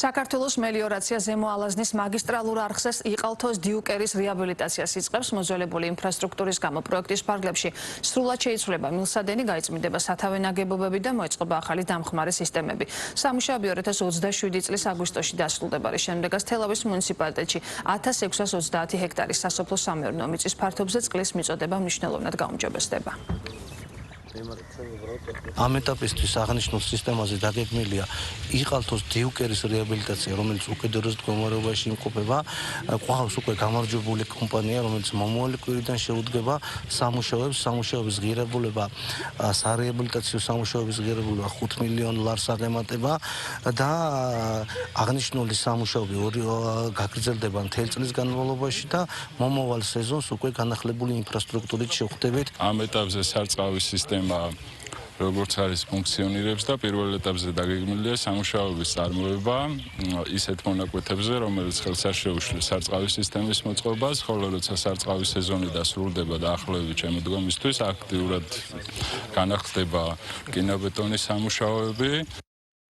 საქართველოს მელიორაცია ზემო ალაზნის მაგისტრალურ არხზე იყალთოს დიუკერის რეაბილიტაციას იწყებს. მოძველებული ინფრასტრუქტურის გამო პროექტის ფარგლებში სრულად შეიცვლება მილსადენი, გაიწმინდება სათავე ნაგებობები და მოეწყობა ახალი დამხმარე სისტემები. სამუშაოები 2027 წლის აგვისტოში დასრულდება, რის შემდეგაც თელავის მუნიციპალიტეტში 1630 ჰექტარის სასოფლო-სამეურნეო მიწის ფართობზე წყლის მიწოდება მნიშვნელოვნად გაუმჯობესდება. ამ ეტაპისთვის აღნიშნულ სისტემაზე დაგეგმილია იყალთოს დიუკერის რეაბილიტაცია, რომელიც უკიდურეს მდგომარეობაში იმყოფება. ყავს უკვე გამარჯვებული კომპანია, რომელიც მომავალი კვირიდან შეუდგება სამუშაოებს. სამუშაოების ღირებულება, სარეაბილიტაციო სამუშაოების ღირებულება 5 მილიონ ლარს აღემატება და აღნიშნული სამუშაოები გაგრძელდება მთელ წლის განმავლობაში და მომავალ სეზონს უკვე განახლებული ინფრასტრუქტურით შევხვდებით. ამ ეტაპზე სარწყავი სისტემა როგორც არის ფუნქციონირებს და პირველ ეტაპზე დაგეგმილია სამუშაოების წარმოება ისეთ მონაკვეთებზე, რომელიც ხელს არ შეუშლის სარწყავი სისტემის მოწყობას, ხოლო როცა სარწყავი სეზონი დასრულდება და ახლოვებით შემოდგომისთვის აქტიურად განახლდება რკინაბეტონის სამუშაოები.